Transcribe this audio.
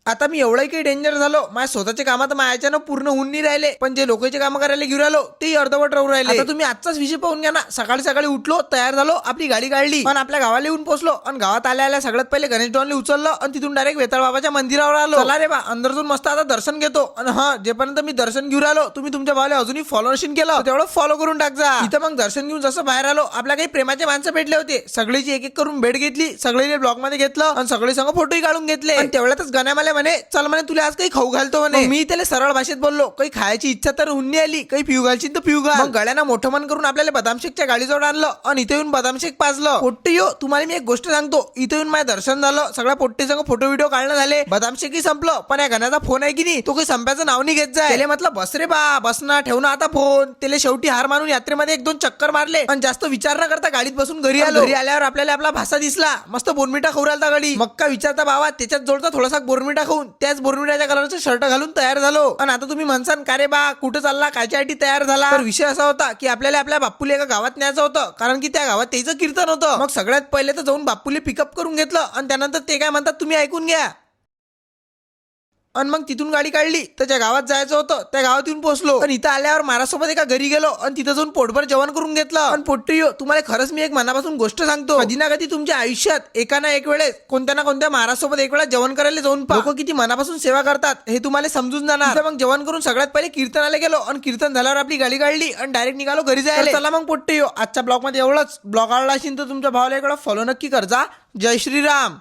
आता मी एवढंही काही डेंजर झालो, माझ्या स्वतःच्या कामात माझ्याच्यानं पूर्ण होऊन नाही राहिले, पण जे लोकांचे काम करायला घेऊन राहिलो तेही अर्धवट राहू राहिले. आता तुम्ही आजचाच विषय पाहून घ्या ना. सकाळी सकाळी उठलो, तयार झालो, आपली गाडी काढली आणि आपल्या गावाला येऊन पोहोचलो. आणि गावात आल्या सगळ्यात पहिले गणेश डॉनला उचललं आणि तिथून डायरेक्ट वेताळ बाबाच्या मंदिरावर आलो. चला रे बा, अंदर जाऊन मस्त आता दर्शन घेतो. आणि हा, जेपर्यंत मी दर्शन घेऊन आलो, तुम्ही तुमच्या भावाला अजूनही फॉलो नशीन केलं तेवढं फॉलो करून टाकजा. इथं मग दर्शन घेऊन जसं बाहेर आलो, आपल्या काही प्रेमाचे माणसं भेटले होते. सगळीची एक एक करून भेट घेतली, सगळीने ब्लॉग मध्ये घेतलं आणि सगळे संग फोटोही काढून घेतले. आणि तेवढ्यातच गण्या मला म्हणे, चल म्हणे तुला आज काही खाऊ घालतो म्हणे. मी त्याला सरळ भाषेत बोललो, काही खायची इच्छा तर होऊन नाही आली, काही पिऊ घालशील तर पिऊ घाल. मग गळ्यानं मोठं मन करून आपल्याला बदाम शेकच्या गाडीजवळ आणलं आणि इथे येऊन बदाम शेक पाजलं. पोट्टे यो, तुम्हाला मी एक गोष्ट सांगतो, इथे येऊन माझं दर्शन झालं, सगळ्या पोट्टे संग फोटो व्हिडिओ काढणं झाले, बदाम शेकही संपलं. पण या गण्याचा फोन आहे की नाही, तो काही संपायचं नाव नाही घेत जाय. त्याला म्हटलं बस रे बा, बस ना, ठेव ना आता फोन. त्याला शेवटी हार मारून यात्रेमध्ये एक दोन चक्कर मारले आणि जास्त विचार न करता गाडीत बसून घरी आलो. घरी आल्यावर आपल्याला आपला भाषा दिसला, मस्त बोर्नमिटा खाऊ राहिला गाडी. मग का विचारता बाबा, त्याच्यात जोडता थोडासा बोर्नमिटा खाऊन त्याच बोर्नमिटाच्या कलरचं शर्ट घालून तयार झालो. आणि आता तुम्ही म्हणसान का रे बा, कुठं चालला, कायच्यासाठी तयार झाला? तर विषय असा होता की आपल्याला आपल्या बाप्पूला एका गावात न्यायचं होतं, कारण की त्या गावात त्याचं कीर्तन होतं. मग सगळ्यात पहिले तर जाऊन बाप्पूले पिकअप करून घेतलं आणि त्यानंतर ते काय म्हणतात तुम्ही ऐकून घ्या. आणि मग तिथून गाडी काढली तर ज्या गावात जायचं होतं त्या गावात येऊन पोहोचलो. आणि इथं आल्यावर महाराजसोबत एका घरी गेलो आणि तिथं जाऊन पोटभर जेवण करून घेतलं. आणि पोट्टियो, तुम्हाला खरंच मी एक मनापासून गोष्ट सांगतो, कधी ना कधी तुमच्या आयुष्यात एका ना एक वेळेस कोणत्या ना कोणत्या महाराजसोबत एक वेळा जेवण करायला जाऊन पहा. लोक किती मनापासून सेवा करतात हे तुम्हाला समजून जाणार. मग जेवण करून सगळ्यात पहिले कीर्तनाला गेलो आणि कीर्तन झाल्यावर आपली गाडी काढली आणि डायरेक्ट निघालो घरी जायला. चला मग पोट्टियो, आजच्या ब्लॉग मध्ये एवढंच. ब्लॉग आवडला असेल तर तुमच्या भावाला इकडे फॉलो नक्की करजा. जय श्रीराम.